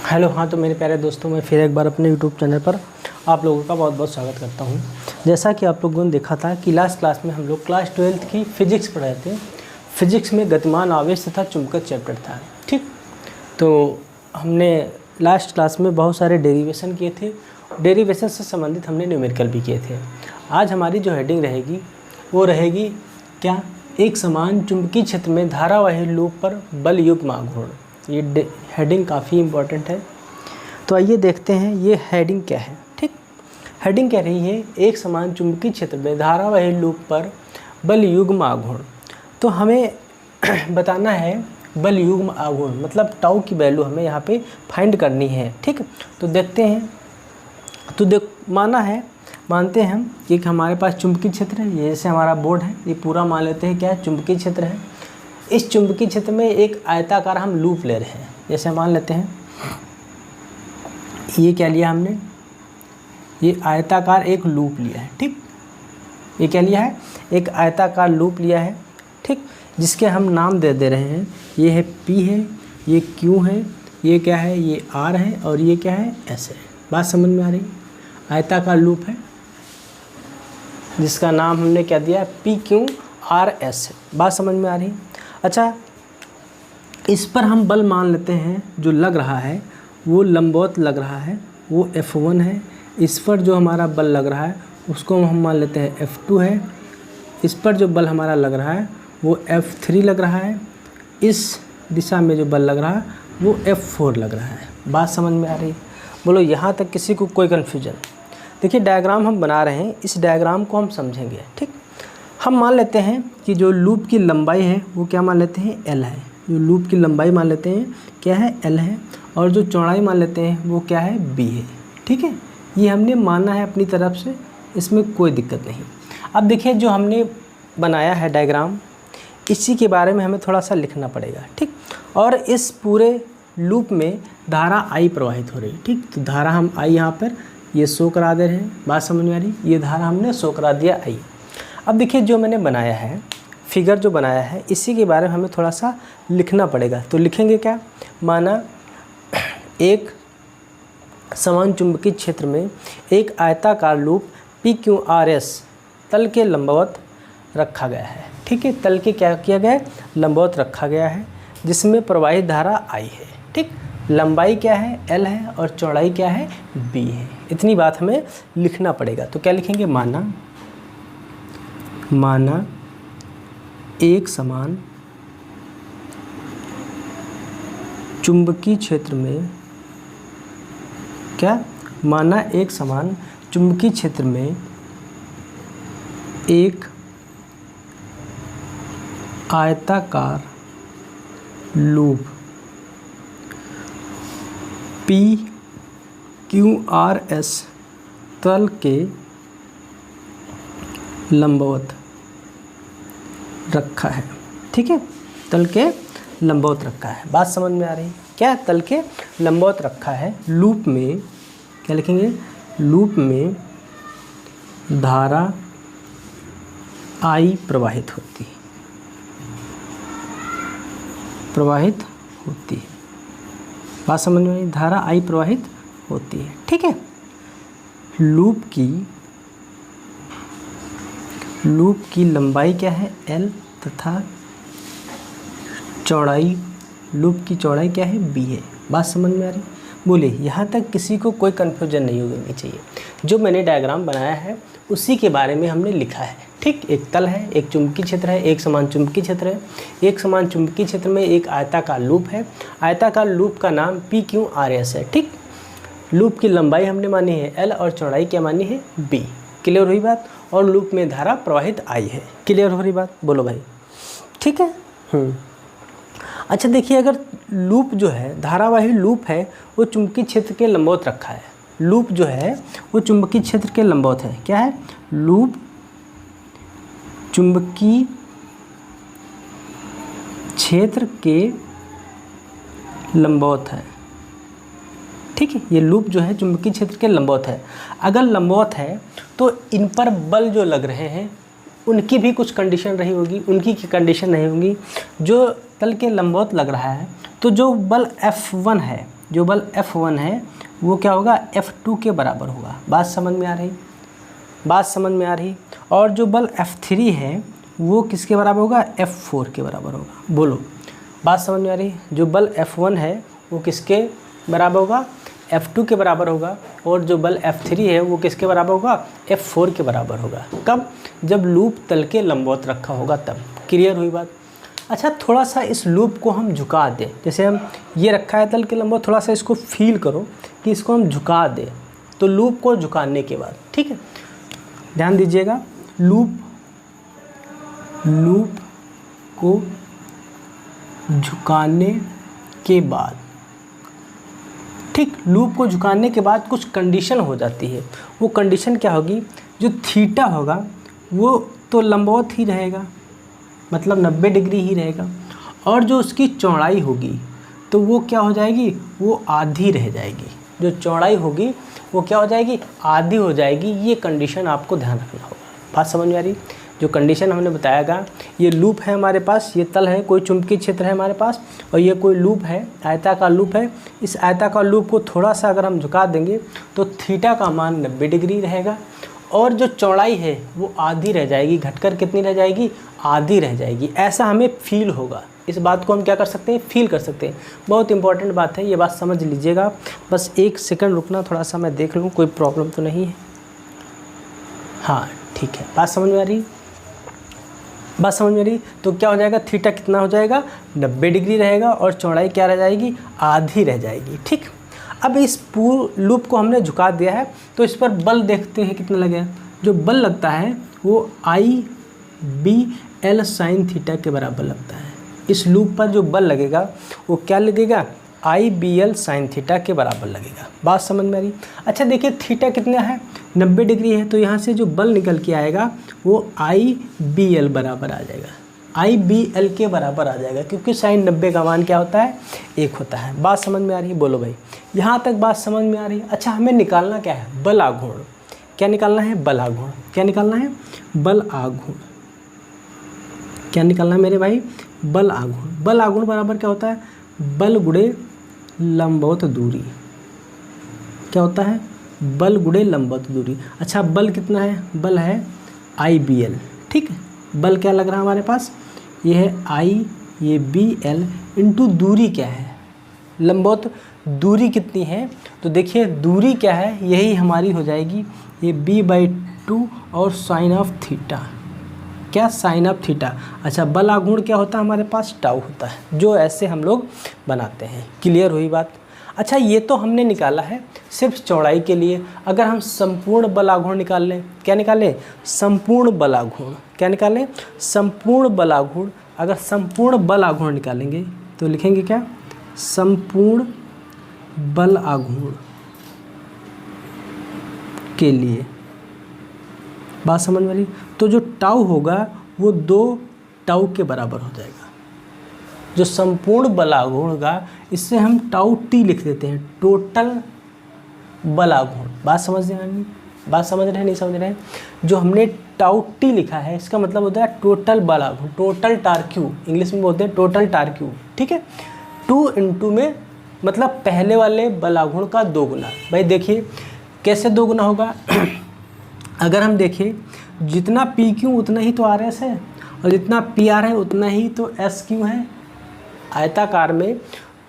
Hello. हाँ, तो मेरे प्यारे दोस्तों, मैं फिर एक बार अपने यूट्यूब चैनल पर आप लोगों का बहुत बहुत स्वागत करता हूँ। जैसा कि आप लोगों ने देखा था कि लास्ट क्लास में हम लोग क्लास 12th की फ़िज़िक्स पढ़ रहे थे। फिज़िक्स में गतिमान आवेश तथा चुंबकत्व चैप्टर था। ठीक, तो हमने लास्ट क्लास में बहुत सारे डेरिवेशन किए थे। डेरिवेशन से संबंधित हमने न्यूमेरिकल भी किए थे। आज हमारी जो हेडिंग रहेगी वो रहेगी क्या, एक समान चुंबकीय क्षेत्र में धारावाही लूप पर बल युग्म आघूर्ण। ये हेडिंग काफ़ी इम्पोर्टेंट है। तो आइए देखते हैं ये हेडिंग क्या है। ठीक, हेडिंग कह रही है एक समान चुंबकीय क्षेत्र में धारावाही लूप पर बल युग्म आघूर्ण। तो हमें बताना है बल युग्म आघूर्ण, मतलब टाउ की वैल्यू हमें यहाँ पे फाइंड करनी है। ठीक, तो देखते हैं। तो मानते हैं हम कि हमारे पास चुंबकीय क्षेत्र है। ये जैसे हमारा बोर्ड है, ये पूरा मान लेते हैं क्या है, चुंबकीय क्षेत्र है। इस चुंबकीय क्षेत्र में एक आयताकार हम लूप ले रहे हैं। जैसे मान लेते हैं ये क्या लिया हमने, ये आयताकार एक लूप लिया है। ठीक, ये क्या लिया है, एक आयताकार लूप लिया है। ठीक, जिसके हम नाम दे रहे हैं। ये है P है, ये Q है, ये क्या है, ये R है, और ये क्या है, S है। बात समझ में आ रही है। आयताकार लूप है जिसका नाम हमने क्या दिया है, PQRS है। बात समझ में आ रही है। अच्छा, इस पर हम बल मान लेते हैं जो लग रहा है वो लंबवत लग रहा है, वो F1 है। इस पर जो हमारा बल लग रहा है उसको हम मान लेते हैं F2 है। इस पर जो बल हमारा लग रहा है वो F3 लग रहा है। इस दिशा में जो बल लग रहा है वो F4 लग रहा है। बात समझ में आ रही है। बोलो यहाँ तक किसी को कोई कन्फ्यूजन? देखिए, डायग्राम हम बना रहे हैं, इस डायग्राम को हम समझेंगे। ठीक, हम मान लेते हैं कि जो लूप की लंबाई है वो क्या मान लेते हैं, L है। जो लूप की लंबाई मान लेते हैं क्या है, L है। और जो चौड़ाई मान लेते हैं वो क्या है, B है। ठीक है, ये हमने माना है अपनी तरफ से, इसमें कोई दिक्कत नहीं। अब देखिए, जो हमने बनाया है डायग्राम, इसी के बारे में हमें थोड़ा सा लिखना पड़ेगा। ठीक, और इस पूरे लूप में धारा I प्रवाहित हो रही है। ठीक, तो धारा हम I यहाँ पर ये शो करा दे रहे हैं। बात समझ में आ रही, ये धारा हमने शो करा दिया I। अब देखिए, जो मैंने बनाया है, फिगर जो बनाया है, इसी के बारे में हमें थोड़ा सा लिखना पड़ेगा। तो लिखेंगे क्या, माना एक समान चुंबकीय क्षेत्र में एक आयताकार लूप PQRS तल के लंबवत रखा गया है। ठीक है, तल के क्या किया गया है, लंबवत रखा गया है, जिसमें प्रवाहित धारा I है। ठीक, लंबाई क्या है, L है, और चौड़ाई क्या है, B है। इतनी बात हमें लिखना पड़ेगा। तो क्या लिखेंगे, माना एक समान चुंबकीय क्षेत्र में क्या, माना एक समान चुंबकीय क्षेत्र में एक आयताकार लूप PQRS तल के लंबवत रखा है। ठीक है, तल के लंबवत रखा है। बात समझ में आ रही है, क्या तल के लंबवत रखा है। लूप में क्या लिखेंगे, लूप में धारा I प्रवाहित होती है, बात समझ में आई, धारा I प्रवाहित होती है। ठीक है, लूप की लंबाई क्या है, L, तथा लूप की चौड़ाई क्या है, B है। बात समझ में आ रही, बोले यहाँ तक किसी को कोई कन्फ्यूजन नहीं होनी चाहिए। जो मैंने डायग्राम बनाया है उसी के बारे में हमने लिखा है। ठीक, एक तल है, एक चुंबकीय क्षेत्र है, एक समान चुंबकीय क्षेत्र है। एक समान चुंबकीय क्षेत्र में एक आयताकार लूप है। आयताकार लूप का नाम PQRS है। ठीक, लूप की लंबाई हमने मानी है L, और चौड़ाई क्या मानी है, B। क्लियर हुई बात। और लूप में धारा प्रवाहित I है। क्लियर हो रही बात, बोलो भाई। ठीक है। अच्छा, देखिए, अगर लूप जो है, धारावाही लूप है, वो चुंबकीय क्षेत्र के लंबवत रखा है। लूप जो है वो चुंबकीय क्षेत्र के लंबवत है। क्या है, लूप चुंबकीय क्षेत्र के लंबवत है। ठीक है, ये लूप जो है चुंबकीय क्षेत्र के लंबवत है। अगर लंबवत है तो इन पर बल जो लग रहे हैं उनकी भी कुछ कंडीशन रही होगी, उनकी की कंडीशन नहीं होगी। जो तल के लंबवत लग रहा है तो जो बल F1 है, जो बल F1 है वो क्या होगा, F2 के बराबर होगा। बात समझ में आ रही, बात समझ में आ रही। और जो बल F3 है वो किसके बराबर होगा, F4 के बराबर होगा। बोलो बात समझ में आ रही। जो बल F1 है वो किसके बराबर होगा, F2 के बराबर होगा। और जो बल F3 है वो किसके बराबर होगा, F4 के बराबर होगा। कब, जब लूप तल के लंबवत रखा होगा तब। क्लियर हुई बात। अच्छा, थोड़ा सा इस लूप को हम झुका दें, जैसे हम ये रखा है तल के लंबवत, थोड़ा सा इसको फील करो कि इसको हम झुका दें। तो लूप को झुकाने के बाद, ठीक है, ध्यान दीजिएगा, लूप को झुकाने के बाद, ठीक, लूप को झुकाने के बाद कुछ कंडीशन हो जाती है। वो कंडीशन क्या होगी, जो थीटा होगा वो तो लंबवत ही रहेगा, मतलब 90 डिग्री ही रहेगा। और जो उसकी चौड़ाई होगी तो वो क्या हो जाएगी, वो आधी रह जाएगी। जो चौड़ाई होगी वो क्या हो जाएगी, आधी हो जाएगी। ये कंडीशन आपको ध्यान रखना होगा। बात समझ में आ रही। जो कंडीशन हमने बतायागा, ये लूप है हमारे पास, ये तल है, कोई चुंबकीय क्षेत्र है हमारे पास, और ये कोई लूप है, आयताकार लूप है। इस आयताकार लूप को थोड़ा सा अगर हम झुका देंगे तो थीटा का मान 90 डिग्री रहेगा। और जो चौड़ाई है वो आधी रह जाएगी, घटकर कितनी रह जाएगी, आधी रह जाएगी। ऐसा हमें फील होगा। इस बात को हम क्या कर सकते हैं, फील कर सकते हैं। बहुत इंपॉर्टेंट बात है, ये बात समझ लीजिएगा। बस एक सेकंड रुकना, थोड़ा सा मैं देख लूँ कोई प्रॉब्लम तो नहीं है। हाँ ठीक है, बात समझ में आ रही, बात समझ में आ रही। तो क्या हो जाएगा, थीटा कितना हो जाएगा, 90 डिग्री रहेगा, और चौड़ाई क्या रह जाएगी, आधी रह जाएगी। ठीक, अब इस पूरे लूप को हमने झुका दिया है, तो इस पर बल देखते हैं कितना लगेगा। जो बल लगता है वो IBL sin थीटा के बराबर लगता है। इस लूप पर जो बल लगेगा वो क्या लगेगा, IBL sin थीटा के बराबर लगेगा। बात समझ में आ रही। अच्छा देखिए, थीटा कितना है, 90 डिग्री है, तो यहाँ से जो बल निकल के आएगा वो IBL बराबर आ जाएगा, IBL के बराबर आ जाएगा, क्योंकि sin 90 का मान क्या होता है, 1 होता है। बात समझ में आ रही है, बोलो भाई, यहाँ तक बात समझ में आ रही है। अच्छा, हमें निकालना क्या है, बल आघूर्ण। क्या निकालना है, बल आघूर्ण। क्या निकालना है, बल आघूर्ण। क्या निकालना है मेरे भाई, बल आघूर्ण। बल आघूर्ण बराबर क्या होता है, बल गुणे लंबवत दूरी। क्या होता है, बल गुणे लंबवत दूरी। अच्छा, बल कितना है, बल है IBL। ठीक है, बल क्या लग रहा है हमारे पास, ये है I, ये BL इंटू दूरी क्या है, लंबवत दूरी कितनी है। तो देखिए दूरी क्या है, यही हमारी हो जाएगी ये B/2 और साइन ऑफ थीटा। क्या, साइन ऑफ थीटा। अच्छा, बल आघूर्ण क्या होता है हमारे पास, टाउ होता है, जो ऐसे हम लोग बनाते हैं। क्लियर हुई बात। अच्छा, ये तो हमने निकाला है सिर्फ चौड़ाई के लिए। अगर हम संपूर्ण बल आघूर्ण निकाल लें, क्या निकालें, संपूर्ण बल आघूर्ण। क्या निकालें, संपूर्ण बल आघूर्ण। अगर संपूर्ण बल आघूर्ण निकालेंगे तो लिखेंगे क्या, संपूर्ण बल आघूर्ण के लिए। बात समझ में आ रही। तो जो टाउ होगा वो 2 टाउ के बराबर हो जाएगा। जो संपूर्ण बल आघूर्ण होगा इससे हम टाउ टी लिख देते हैं, टोटल बल आघूर्ण। बात समझ रहे हैं, बात समझ रहे हैं, नहीं समझ रहे हैं। जो हमने टाउ टी लिखा है इसका मतलब होता है टोटल बल आघूर्ण, टोटल टार्क्यू, इंग्लिश में बोलते हैं टोटल टार्क्यू। ठीक है, 2 × में मतलब पहले वाले बल आघूर्ण का 2 गुना। भाई देखिए कैसे 2 गुना होगा। अगर हम देखें, जितना PQ उतना ही तो RS है, और जितना PR है उतना ही तो SQ है। आयताकार में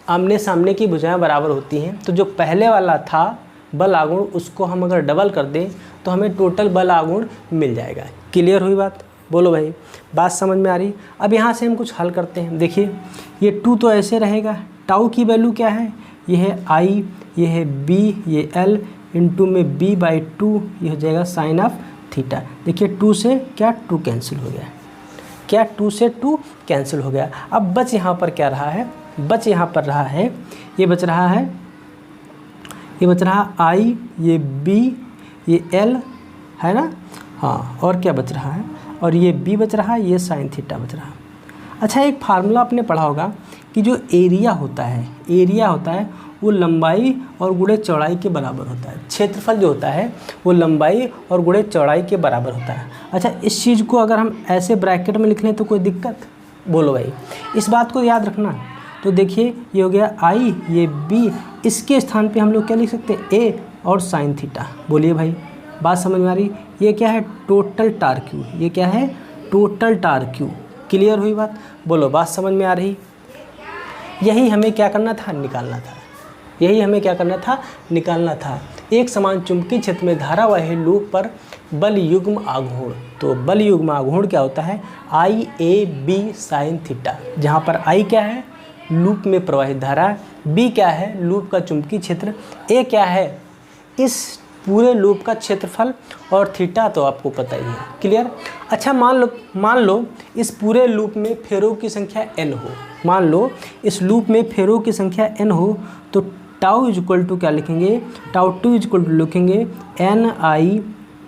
आमने सामने की भुजाएं बराबर होती हैं, तो जो पहले वाला था बल आघूर्ण उसको हम अगर डबल कर दें तो हमें टोटल बल आघूर्ण मिल जाएगा। क्लियर हुई बात, बोलो भाई, बात समझ में आ रही। अब यहाँ से हम कुछ हल करते हैं। देखिए ये 2 तो ऐसे रहेगा, टाउ की वैल्यू क्या है, ये है I, ये है B, ये L इंटू में B/2, ये हो जाएगा साइन ऑफ थीटा। देखिए 2 से क्या 2 कैंसिल हो गया, क्या 2 से 2 कैंसिल हो गया। अब बच यहाँ पर क्या रहा है, बच यहाँ पर रहा है, ये बच रहा है, ये बच रहा I, ये B, ये L है ना, हाँ, और क्या बच रहा है, और ये B बच रहा है, ये साइन थीटा बच रहा है। अच्छा, एक फार्मूला आपने पढ़ा होगा कि जो एरिया होता है, एरिया होता है वो लंबाई और गुणे चौड़ाई के बराबर होता है। क्षेत्रफल जो होता है वो लंबाई और गुणे चौड़ाई के बराबर होता है। अच्छा, इस चीज़ को अगर हम ऐसे ब्रैकेट में लिख लें तो कोई दिक्कत, बोलो भाई, इस बात को याद रखना। तो देखिए ये हो गया आई, ये बी, इसके स्थान पे हम लोग क्या लिख सकते हैं, ए और साइन थीटा। बोलिए भाई, बात समझ में आ रही? ये क्या है, टोटल टार क्यू, ये क्या है, टोटल टार क्यू। क्लियर हुई बात? बोलो, बात समझ में आ रही? यही हमें क्या करना था, निकालना था। यही हमें क्या करना था, निकालना था। एक समान चुंबकीय क्षेत्र में धारावाही लूप पर बल युग्म आघूर्ण। तो बल युग्म आघूर्ण क्या होता है, आई ए बी साइन थीटा, जहाँ पर आई क्या है, लूप में प्रवाहित धारा, बी क्या है, लूप का चुंबकीय क्षेत्र, ए क्या है, इस पूरे लूप का क्षेत्रफल, और थीटा तो आपको पता ही है। क्लियर? अच्छा, मान लो इस पूरे लूप में फेरों की संख्या n हो। मान लो इस लूप में फेरों की संख्या n हो, तो टाउ इज इक्वल टू क्या लिखेंगे, tau two is equal to लिखेंगे n i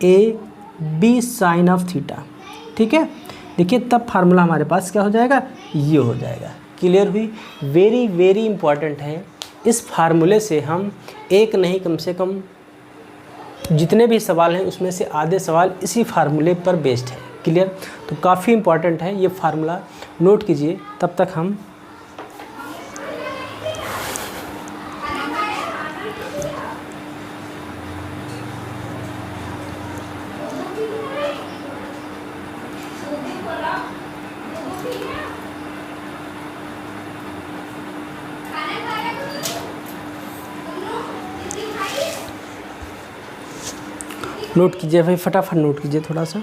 a b sine of theta. ठीक है, देखिए तब फार्मूला हमारे पास क्या हो जाएगा, ये हो जाएगा। क्लियर हुई? वेरी वेरी इंपॉर्टेंट है। इस फार्मूले से हम एक नहीं, कम से कम जितने भी सवाल हैं उसमें से आधे सवाल इसी फार्मूले पर बेस्ड है। क्लियर? तो काफ़ी इंपॉर्टेंट है ये फार्मूला, नोट कीजिए। तब तक हम नोट कीजिए भाई, फटाफट नोट कीजिए थोड़ा सा।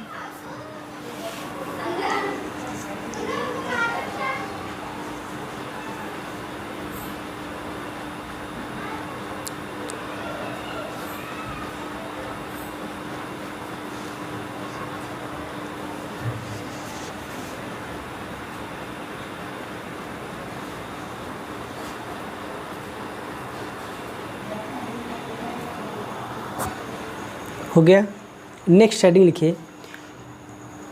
हो गया? नेक्स्ट हेडिंग लिखिए,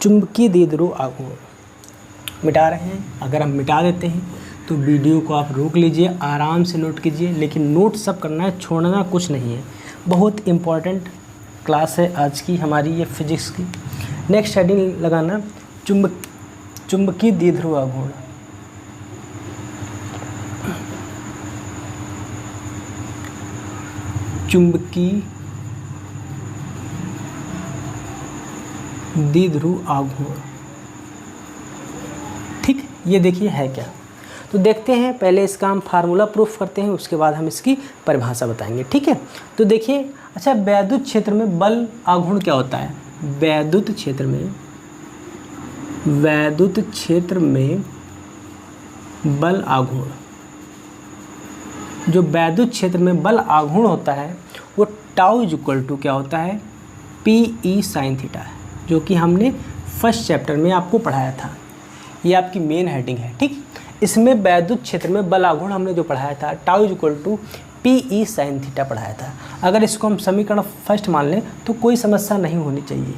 चुंबकीय द्विध्रुव आघूर्ण। मिटा रहे हैं? अगर हम मिटा देते हैं तो वीडियो को आप रोक लीजिए, आराम से नोट कीजिए, लेकिन नोट सब करना है, छोड़ना कुछ नहीं है। बहुत इम्पॉर्टेंट क्लास है आज की हमारी ये फिजिक्स की। नेक्स्ट हेडिंग लगाना, चुंबकीय द्विध्रुव आघूर्ण। चुंबकीय द्विध्रुव आघूर्ण। ठीक, ये देखिए है क्या। तो देखते हैं, पहले इसका हम फार्मूला प्रूफ करते हैं, उसके बाद हम इसकी परिभाषा बताएंगे। ठीक है, तो देखिए, अच्छा, वैद्युत क्षेत्र में बल आघूर्ण क्या होता है? वैद्युत क्षेत्र में बल आघूर्ण, जो वैद्युत क्षेत्र में बल आघूर्ण होता है वो टाउ इज इक्वल टू क्या होता है, पी ई साइन थीटा है, जो कि हमने फर्स्ट चैप्टर में आपको पढ़ाया था। ये आपकी मेन हेडिंग है। ठीक, इसमें वैद्युत क्षेत्र में बल आघूर्ण हमने जो पढ़ाया था, tau is equal to P E sine theta पढ़ाया था। अगर इसको हम समीकरण फर्स्ट मान लें तो कोई समस्या नहीं होनी चाहिए।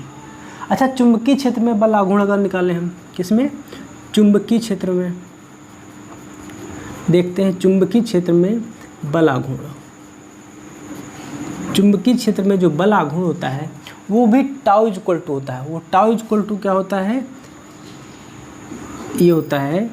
अच्छा, चुंबकीय क्षेत्र में बल आघूर्ण अगर निकालें हम, किसमें, चुंबकीय क्षेत्र में, देखते हैं चुंबकीय क्षेत्र में बल आघूर्ण। चुंबकीय क्षेत्र में जो बल आघूर्ण होता है वो भी टाउ इज इक्वल टू होता है। वो टाउ इज इक्वल टू क्या होता है, ये होता है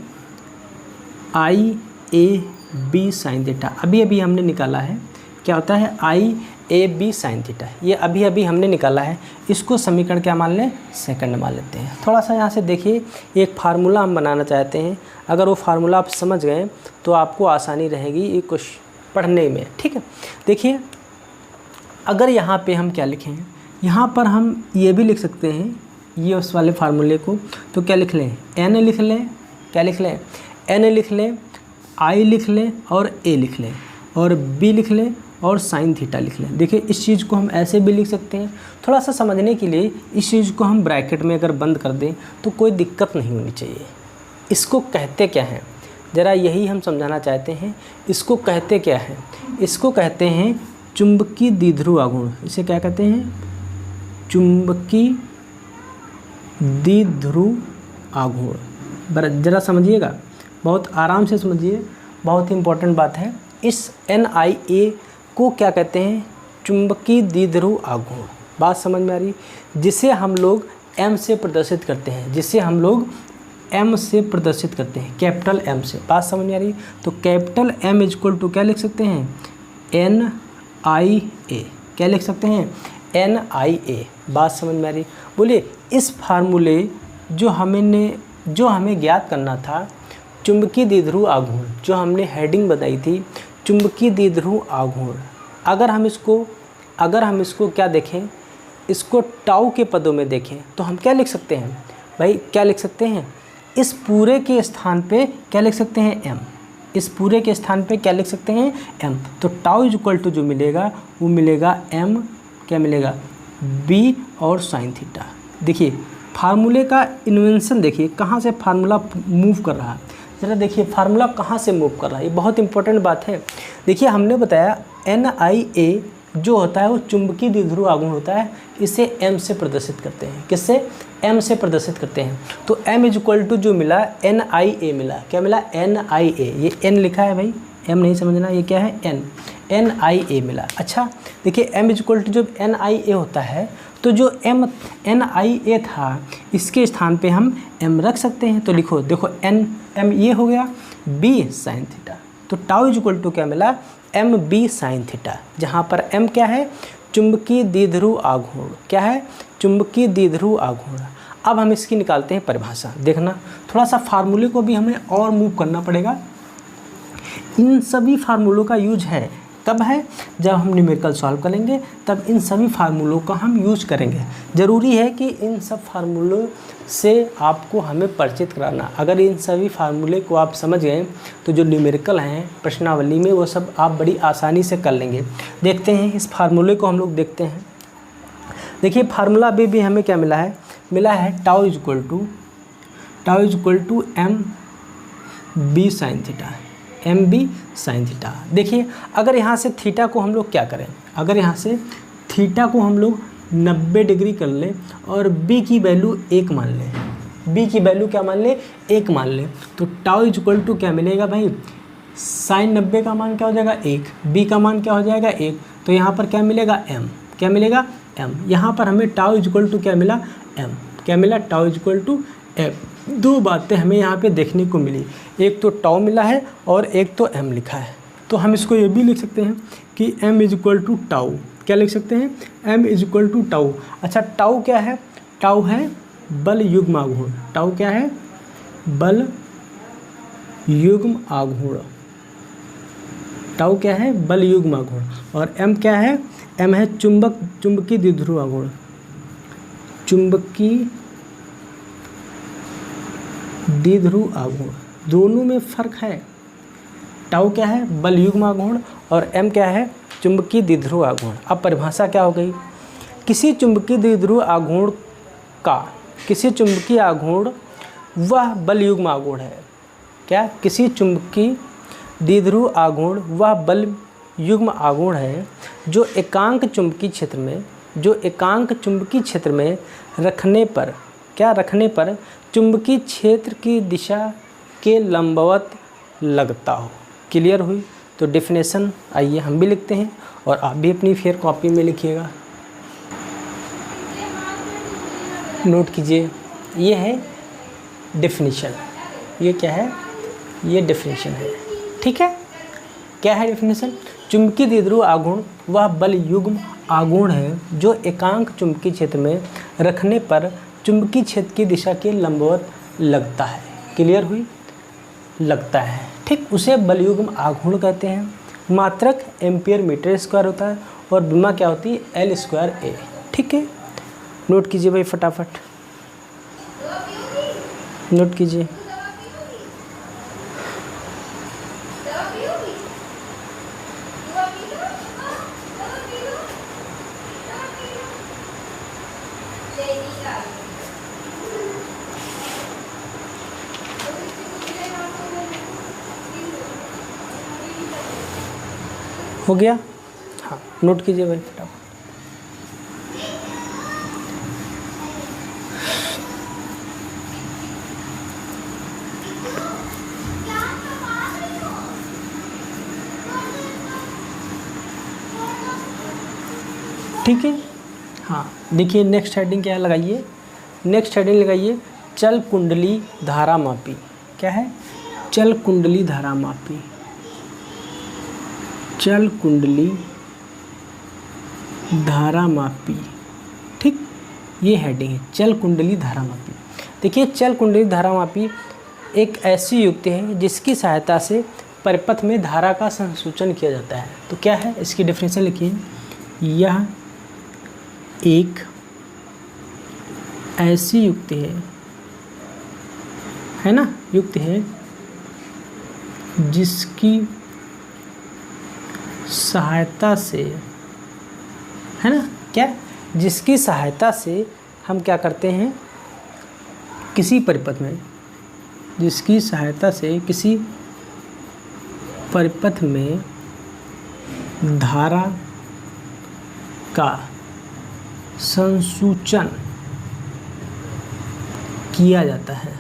आई ए बी साइन थीटा। अभी हमने निकाला है, क्या होता है, आई ए बी साइन थीटा। ये अभी हमने निकाला है। इसको समीकरण क्या मान लें, सेकंड मान लेते हैं। थोड़ा सा यहाँ से देखिए, एक फार्मूला हम बनाना चाहते हैं। अगर वो फार्मूला आप समझ गए तो आपको आसानी रहेगी ये कुछ पढ़ने में। ठीक है, देखिए, अगर यहाँ पे हम क्या लिखें, यहाँ पर हम ये भी लिख सकते हैं, ये उस वाले फार्मूले को, तो क्या लिख लें, एन लिख लें, क्या लिख लें, एन लिख लें, आई लिख लें और ए लिख लें और बी लिख लें और साइन थीटा लिख लें। देखिए, इस चीज़ को हम ऐसे भी लिख सकते हैं। थोड़ा सा समझने के लिए इस चीज़ को हम ब्रैकेट में अगर बंद कर दें तो कोई दिक्कत नहीं होनी चाहिए। इसको कहते क्या हैं, ज़रा यही हम समझाना चाहते हैं। इसको कहते क्या है, इसको कहते हैं चुंबकीय द्विध्रुव आघूर्ण। इसे क्या कहते हैं, चुंबकीय द्विध्रुव आघूर्ण। ज़रा समझिएगा, बहुत आराम से समझिए, बहुत ही इम्पोर्टेंट बात है। इस NIA को क्या कहते हैं, चुंबकीय द्विध्रुव आघूर्ण। बात समझ में आ रही, जिसे हम लोग M से प्रदर्शित करते हैं, जिसे हम लोग एम से प्रदर्शित करते हैं, कैपिटल एम से। बात समझ में आ रही है? तो capital M is equal to क्या लिख सकते हैं, एन आई ए। क्या लिख सकते हैं, एन आई ए। बात समझ में आ रही? बोलिए इस फार्मूले जो हमें ज्ञात करना था, चुंबकीय द्विध्रुव आघूर्ण, जो हमने हेडिंग बताई थी चुंबकीय द्विध्रुव आघूर्ण, अगर हम इसको क्या देखें, इसको टाउ के पदों में देखें तो हम क्या लिख सकते हैं भाई, क्या लिख सकते हैं, इस पूरे के स्थान पे क्या लिख सकते हैं, एम। इस पूरे के स्थान पे क्या लिख सकते हैं, एम। तो टाउ इज इक्वल टू जो मिलेगा वो मिलेगा एम, क्या मिलेगा, बी और साइन थीटा। देखिए फार्मूले का इन्वेंशन देखिए कहाँ से फार्मूला मूव कर रहा है, ज़रा देखिए फार्मूला कहाँ से मूव कर रहा है, ये बहुत इंपॉर्टेंट बात है। देखिए हमने बताया एन आई ए जो होता है वो चुंबकीय द्विध्रुव आघूर्ण होता है, इसे एम से प्रदर्शित करते हैं। किससे, एम से प्रदर्शित करते हैं। तो एम इज इक्वल टू जो मिला एन आई ए मिला, क्या मिला, एन आई ए। ये एन लिखा है भाई, एम नहीं समझना, ये क्या है, एन, एन आई ए मिला। अच्छा देखिए एम इज इक्वल टू जब एन आई ए होता है तो जो एम एन आई ए था इसके स्थान पे हम एम रख सकते हैं। तो लिखो, देखो एन एम ये हो गया, बी साइन थीटा। तो टाउ इज इक्वल टू क्या मिला, एम बी साइन थीटा, जहाँ पर एम क्या है, चुंबकीय द्विध्रुव आघूर्ण। क्या है, चुंबकीय द्विध्रुव आघूर्ण। अब हम इसकी निकालते हैं परिभाषा। देखना थोड़ा सा फार्मूले को भी हमें और मूव करना पड़ेगा। इन सभी फार्मूलों का यूज है कब है, जब हम न्यूमेरिकल सॉल्व करेंगे तब इन सभी फार्मूलों का हम यूज करेंगे। ज़रूरी है कि इन सब फार्मूलों से आपको हमें परिचित कराना। अगर इन सभी फार्मूले को आप समझ गए तो जो न्यूमेरिकल हैं प्रश्नावली में वो सब आप बड़ी आसानी से कर लेंगे। देखते हैं इस फार्मूले को हम लोग देखते हैं। देखिए फार्मूला भी हमें क्या मिला है, tau is equal to M B sine theta, M B sine theta. देखिए अगर यहाँ से थीटा को हम लोग क्या करें, अगर यहाँ से थीटा को हम लोग 90 डिग्री कर लें और बी की वैल्यू 1 मान लें, बी की वैल्यू क्या मान लें, 1 मान लें, तो टाउ इज इक्वल टू क्या मिलेगा भाई, साइन 90 का मान क्या हो जाएगा 1, बी का मान क्या हो जाएगा 1, तो यहाँ पर क्या मिलेगा एम, क्या मिलेगा एम। यहाँ पर हमें टाउ इज इक्वल टू क्या मिला, एम, क्या मिला, tau is equal to M. दो बातें हमें यहाँ पे देखने को मिली, एक तो टाउ मिला है और एक तो एम लिखा है। तो हम इसको ये भी लिख सकते हैं कि M is equal to tau, क्या लिख सकते हैं, M is equal to tau. अच्छा टाउ क्या है, टाउ है बल युग्म आघूर्ण, टाउ क्या है, बल युग्म आघूर्ण, टाउ क्या है, बल युग्म आघूर्ण। और एम क्या है, एम है चुंबकीय द्विध्रुव आघूर्ण, चुंबकीय द्विध्रुव आघूर्ण। दोनों में फ़र्क है, टाउ क्या है, बल युग्म आघूर्ण और एम क्या है, चुंबकीय द्विध्रुव आघूर्ण। अब परिभाषा क्या हो गई, किसी चुंबकीय द्विध्रुव आघूर्ण का, किसी चुंबकीय आघूर्ण वह बल युग्म आघूर्ण है। क्या, किसी चुंबकीय द्विध्रुव आघूर्ण वह बल युग्म आघूर्ण है जो एकांक चुंबकीय क्षेत्र में रखने पर, क्या रखने पर चुंबकीय क्षेत्र की दिशा के लंबवत लगता हो। क्लियर हुई? तो डेफिनेशन आइए हम भी लिखते हैं और आप भी अपनी फेयर कॉपी में लिखिएगा, नोट कीजिए। ये है डेफिनेशन, ये क्या है, ये डेफिनेशन है, ठीक है। क्या है डेफिनेशन, चुंबकीय द्विध्रुव आघूर्ण वह बल युग्म आघूर्ण है जो एकांक चुंबकीय क्षेत्र में रखने पर चुंबकीय क्षेत्र की दिशा के लंबवत लगता है। क्लियर हुई? लगता है, ठीक, उसे बल युग्म आघूर्ण कहते हैं। मात्रक एम्पियर मीटर स्क्वायर होता है और विमा क्या होती है, एल स्क्वायर ए। ठीक है, नोट कीजिए भाई फटाफट, नोट कीजिए। हो गया? हाँ, नोट कीजिए भाई फटाफट। ठीक है, हाँ देखिए नेक्स्ट हेडिंग क्या लगाइए, नेक्स्ट हेडिंग लगाइए चल कुंडली धारा मापी। क्या है? चल कुंडली धारा मापी। चल कुंडली धारा मापी। ठीक, ये हेडिंग है, चल कुंडली धारा मापी। देखिए, चल कुंडली धारा मापी एक ऐसी युक्ति है जिसकी सहायता से परिपथ में धारा का संसूचन किया जाता है। तो क्या है इसकी डेफिनेशन लिखिए। यह एक ऐसी युक्ति है ना, युक्ति है जिसकी सहायता से, है ना, क्या, जिसकी सहायता से हम क्या करते हैं, किसी परिपथ में, जिसकी सहायता से किसी परिपथ में धारा का संसूचन किया जाता है।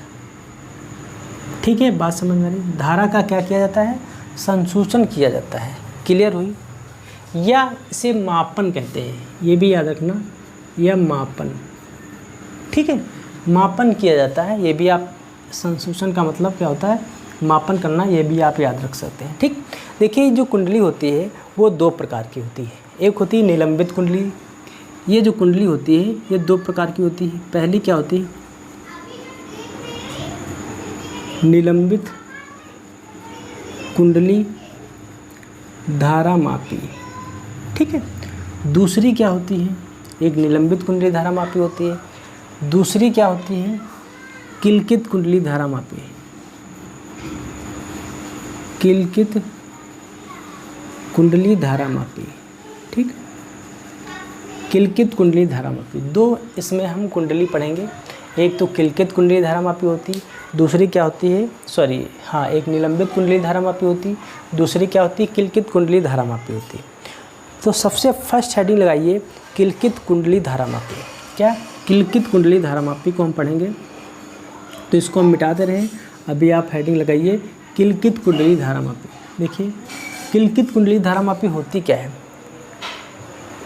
ठीक है, बात समझ में आ रही? धारा का क्या किया जाता है? संसूचन किया जाता है। क्लियर हुई? या इसे मापन कहते हैं, ये भी याद रखना, यह मापन। ठीक है, मापन किया जाता है, ये भी आप, संसूचन का मतलब क्या होता है? मापन करना, ये भी आप याद रख सकते हैं। ठीक, देखिए जो कुंडली होती है वो दो प्रकार की होती है। एक होती है निलंबित कुंडली। ये जो कुंडली होती है ये दो प्रकार की होती है। पहली क्या होती है? निलंबित कुंडली धारा मापी। ठीक है, दूसरी क्या होती है? एक निलंबित कुंडली धारा मापी होती है, दूसरी क्या होती है? किलकित कुंडली धारा मापी। किलकित कुंडली धारा मापी। ठीक, किलकित कुंडली धारा मापी, दो इसमें हम कुंडली पढ़ेंगे। एक तो किलकित कुंडली धारा मापी होती, दूसरी क्या होती है, एक निलंबित कुंडली धारा मापी होती, दूसरी क्या होती है? किलकित कुंडली धारा मापी होती। तो सबसे फर्स्ट हेडिंग लगाइए, किलकित कुंडली धारा मापी। क्या? किलकित कुंडली धारा मापी को हम पढ़ेंगे, तो इसको हम मिटाते रहें। अभी आप हेडिंग लगाइए, किलकित कुंडली धारा मापी। देखिए, किलकित कुंडली धारा मापी होती क्या है,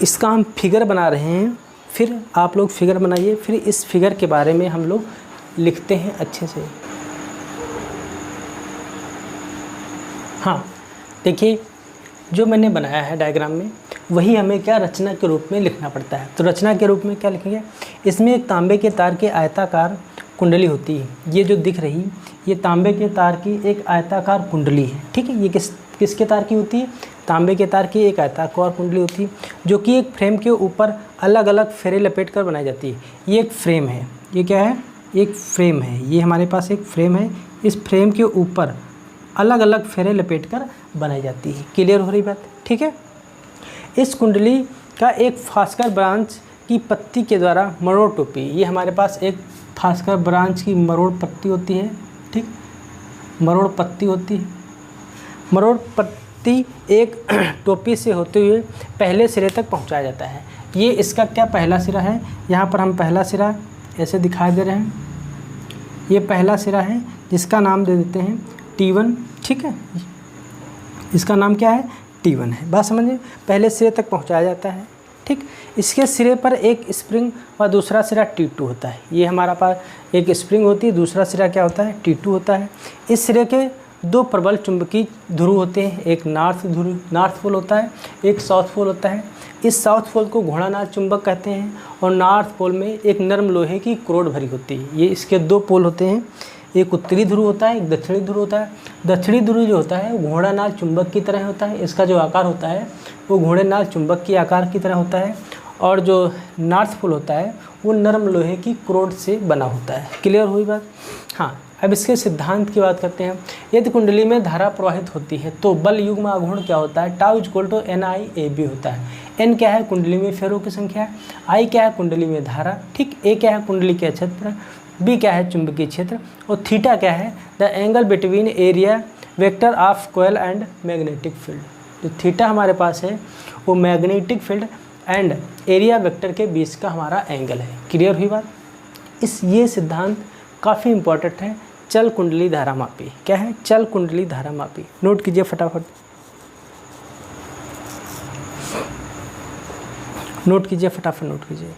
इसका हम फिगर बना रहे हैं। फिर आप लोग फिगर बनाइए, फिर इस फिगर के बारे में हम लोग लिखते हैं अच्छे से। हाँ, देखिए जो मैंने बनाया है डायग्राम में, वही हमें क्या रचना के रूप में लिखना पड़ता है। तो रचना के रूप में क्या लिखेंगे? इसमें एक तांबे के तार के आयताकार कुंडली होती है। ये जो दिख रही, ये तांबे के तार की एक आयताकार कुंडली है। ठीक है, ये किसके तार की होती है? तांबे के तार की एक आयताकार कुंडली होती है, जो कि एक फ्रेम के ऊपर अलग अलग फेरे लपेट कर बनाई जाती है। ये एक फ्रेम है, ये क्या है? एक फ्रेम है। ये हमारे पास एक फ्रेम है, इस फ्रेम के ऊपर अलग अलग फेरे लपेट कर बनाई जाती है। क्लियर हो रही बात? ठीक है, इस कुंडली का एक फास्कर ब्रांच की पत्ती के द्वारा मरोड़ टोपी, ये हमारे पास एक फास्कर ब्रांच की मरोड़ पत्ती होती है। ठीक, मरोड़ पत्ती होती है। मरोड़ पत्ती एक टोपी से होते हुए पहले सिरे तक पहुंचाया जाता है। ये इसका क्या पहला सिरा है, यहाँ पर हम पहला सिरा ऐसे दिखाई दे रहे हैं। ये पहला सिरा है जिसका नाम दे देते हैं T1। ठीक है, इसका नाम क्या है? T1 है। बात समझिए, पहले सिरे तक पहुंचाया जाता है। ठीक, इसके सिरे पर एक स्प्रिंग और दूसरा सिरा T2 होता है। ये हमारा पास एक स्प्रिंग होती है, दूसरा सिरा क्या होता है? T2 होता है। इस सिरे के दो प्रबल चुंबकीय ध्रुव होते हैं, एक नॉर्थ पोल होता है, एक साउथ पोल होता है। इस साउथ पोल को घोड़ानाल चुंबक कहते हैं, और नॉर्थ पोल में एक नरम लोहे की क्रोड भरी होती है। ये इसके दो पोल होते हैं, एक उत्तरी ध्रुव होता है, एक दक्षिणी ध्रुव होता है। दक्षिणी ध्रुव जो होता है वो घोड़ानाल चुंबक की तरह होता है, इसका जो आकार होता है वो घोड़ानाल चुंबक के आकार की तरह होता है। और जो नॉर्थ पोल होता है वो नरम लोहे की क्रोड से बना होता है। क्लियर हुई बात? हाँ, अब इसके सिद्धांत की बात करते हैं। यदि कुंडली में धारा प्रवाहित होती है तो बल युग्म आघूर्ण क्या होता है? टाउ इक्वल टू NI/AB होता है। N क्या है? कुंडली में फेरों की संख्या। I क्या है? कुंडली में धारा। ठीक, A क्या है? कुंडली के क्षेत्र। B क्या है? चुंबकीय क्षेत्र। और थीटा क्या है? The angle between area vector of coil and magnetic field. जो थीटा हमारे पास है वो magnetic field and area vector के बीच का हमारा एंगल है। क्लियर हुई बात? ये सिद्धांत काफ़ी इंपॉर्टेंट है। चल कुंडली धारा मापी। क्या है? चल कुंडली धारा मापी। नोट कीजिए फटाफट, नोट कीजिए फटाफट, नोट कीजिए।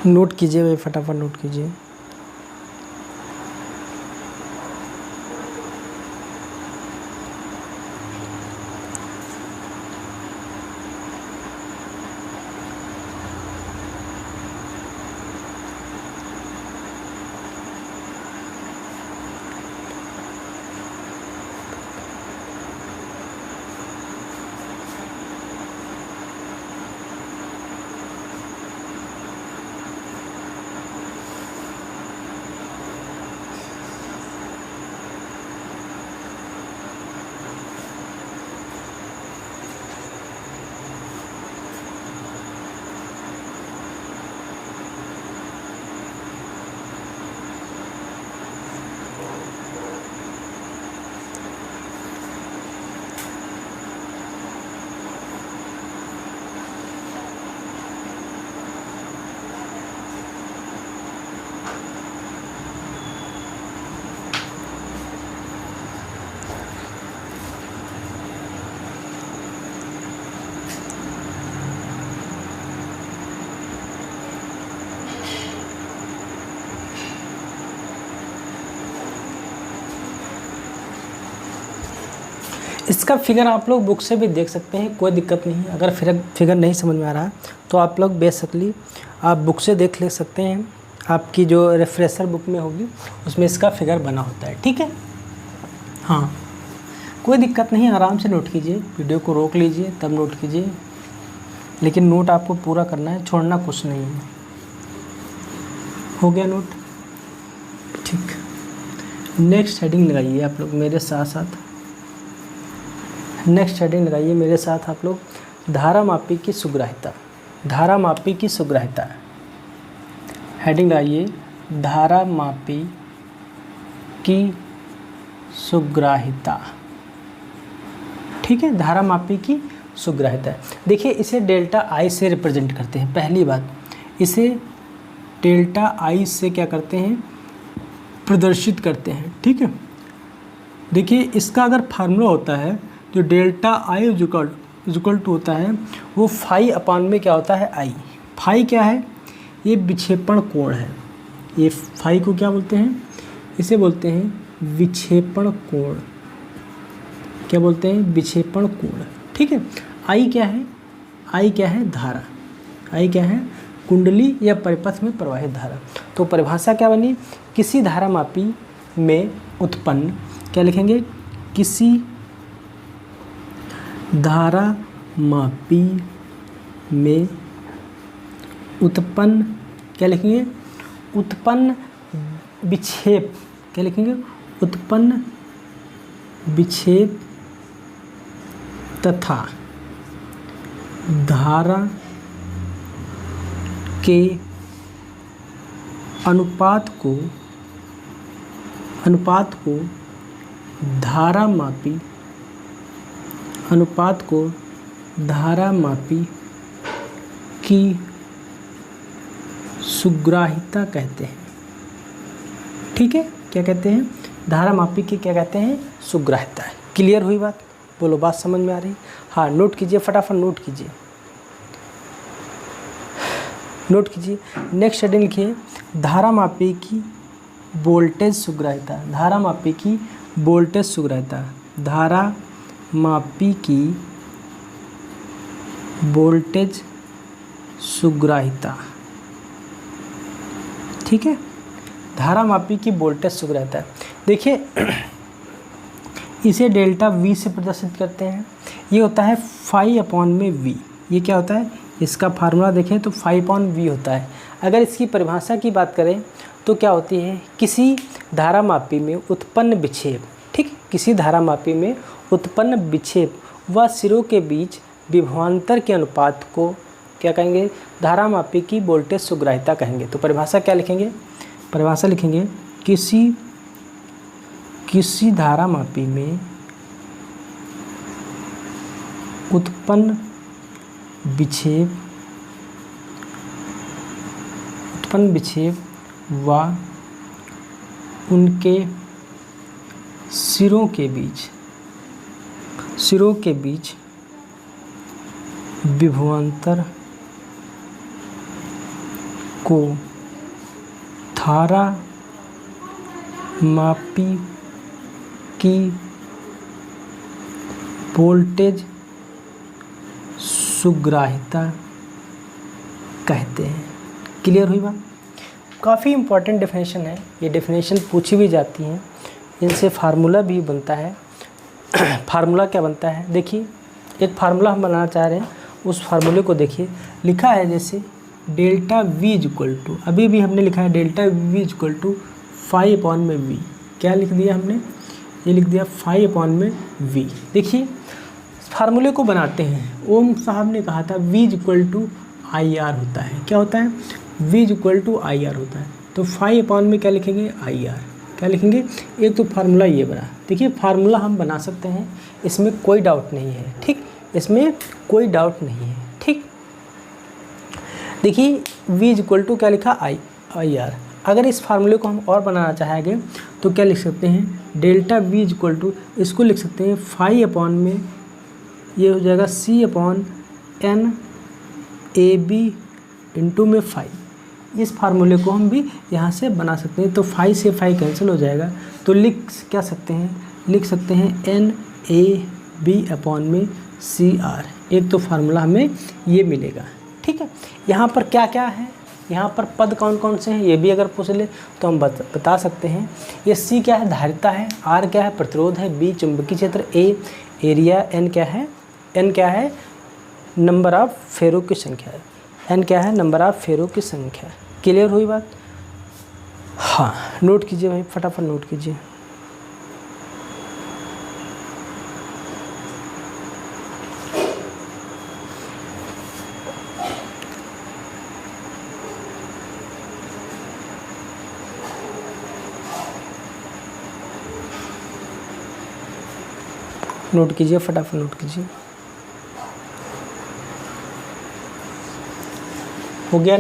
नोट कीजिए भाई, फटाफट नोट कीजिए। इसका फिगर आप लोग बुक से भी देख सकते हैं, कोई दिक्कत नहीं। अगर फिगर नहीं समझ में आ रहा तो आप लोग बेसिकली आप बुक से देख ले सकते हैं। आपकी जो रेफ्रेशर बुक में होगी उसमें इसका फिगर बना होता है, ठीक है। हाँ, कोई दिक्कत नहीं, आराम से नोट कीजिए, वीडियो को रोक लीजिए तब नोट कीजिए, लेकिन नोट आपको पूरा करना है, छोड़ना कुछ नहीं है। हो गया नोट? ठीक। नेक्स्ट हेडिंग लगाइए आप लोग मेरे साथ साथ, नेक्स्ट हेडिंग लगाइए मेरे साथ आप लोग, धारामापी की सुग्राह्यता। धारामापी की सुग्राह्यता हेडिंग लगाइए, धारामापी की सुग्राह्यता, ठीक है। धारामापी की सुग्राह्यता, देखिए इसे डेल्टा आई से रिप्रेजेंट करते हैं। पहली बात, इसे डेल्टा आई से क्या करते हैं, प्रदर्शित करते हैं, ठीक है। देखिए इसका अगर फार्मूला होता है जो डेल्टा आई इक्वल टू होता है वो फाई अपान में क्या होता है, आई। फाई क्या है, ये विक्षेपण कोण है। ये फाई को क्या बोलते हैं, इसे बोलते हैं विक्षेपण कोण। क्या बोलते हैं, विक्षेपण कोण, ठीक है। आई क्या है, आई क्या है, धारा। आई क्या है, कुंडली या परिपथ में प्रवाहित धारा। तो परिभाषा क्या बनी, किसी धारामापी में उत्पन्न, क्या लिखेंगे, किसी धारामापी में उत्पन्न, क्या लिखेंगे, उत्पन्न विक्षेप, क्या लिखेंगे, उत्पन्न विक्षेप तथा धारा के अनुपात को धारामापी की सुग्राह्यता कहते हैं, ठीक है। क्या कहते हैं, धारामापी की क्या कहते हैं, सुग्राह्यता। क्लियर हुई बात? बोलो, बात समझ में आ रही? हाँ, नोट कीजिए, फटाफट नोट कीजिए, नोट कीजिए। नेक्स्ट हेडिंग लिखिए, धारामापी की वोल्टेज सुग्राह्यता। धारामापी की वोल्टेज सुग्राह्यता, धारामापी की वोल्टेज सुग्राह्यता, ठीक है। धारामापी की वोल्टेज सुग्राह्यता, देखिए इसे डेल्टा वी से प्रदर्शित करते हैं। ये होता है फाई अपॉन में वी। ये क्या होता है, इसका फार्मूला देखें तो फाई अपॉन वी होता है। अगर इसकी परिभाषा की बात करें तो क्या होती है, किसी धारामापी में उत्पन्न विक्षेप, ठीक, किसी धारामापी में उत्पन्न विक्षेप व सिरों के बीच विभवांतर के अनुपात को क्या कहेंगे, धारामापी की वोल्टेज सुग्राह्यता कहेंगे। तो परिभाषा क्या लिखेंगे, परिभाषा लिखेंगे, किसी धारामापी में उत्पन्न विक्षेप व उनके सिरों के बीच विभवांतर को धारा मापी की वोल्टेज सुग्राह्यता कहते हैं। क्लियर हुई बात? काफ़ी इम्पोर्टेंट डेफिनेशन है, ये डेफिनेशन पूछी भी जाती हैं, इनसे फार्मूला भी बनता है। फार्मूला क्या बनता है? देखिए, एक फार्मूला हम बनाना चाह रहे हैं, उस फार्मूले को देखिए। लिखा है जैसे delta V is equal to, अभी भी हमने लिखा है delta V is equal to 5/v। क्या लिख दिया हमने? ये लिख दिया 5/v। देखिए फार्मूले को बनाते हैं। ओम साहब ने कहा था v is equal to I R होता है। क्या होता है? v is equal to I R होता है। तो 5 में क्या लिखेंगे? I R. क्या लिखेंगे? एक तो फार्मूला ये बना। देखिए फार्मूला हम बना सकते हैं, इसमें कोई डाउट नहीं है, ठीक, इसमें कोई डाउट नहीं है, ठीक। देखिए v इज इक्वल टू क्या लिखा? I R. अगर इस फार्मूले को हम और बनाना चाहेंगे तो क्या लिख सकते हैं? Delta v is equal to, इसको लिख सकते हैं 5 में ये हो जाएगा C/n AB इंटू में 5। इस फार्मूले को हम भी यहाँ से बना सकते हैं। तो 5 से 5 कैंसिल हो जाएगा, तो लिख क्या सकते हैं? लिख सकते हैं NAB में CR। एक तो फार्मूला हमें ये मिलेगा, ठीक है। यहाँ पर क्या क्या है? यहाँ पर पद कौन कौन से हैं ये भी अगर पूछ ले तो हम बता सकते हैं। ये C क्या है? धारिता है। R क्या है? प्रतिरोध है। B चुंबकीय क्षेत्र। A area. N क्या है? N क्या है? नंबर ऑफ फेरों की संख्या है। N क्या है? नंबर ऑफ फेरों की संख्या। क्लियर हुई बात? हाँ, नोट कीजिए भाई, फटाफट नोट कीजिए। नोट कीजिए, फटाफट नोट कीजिए। हो गया?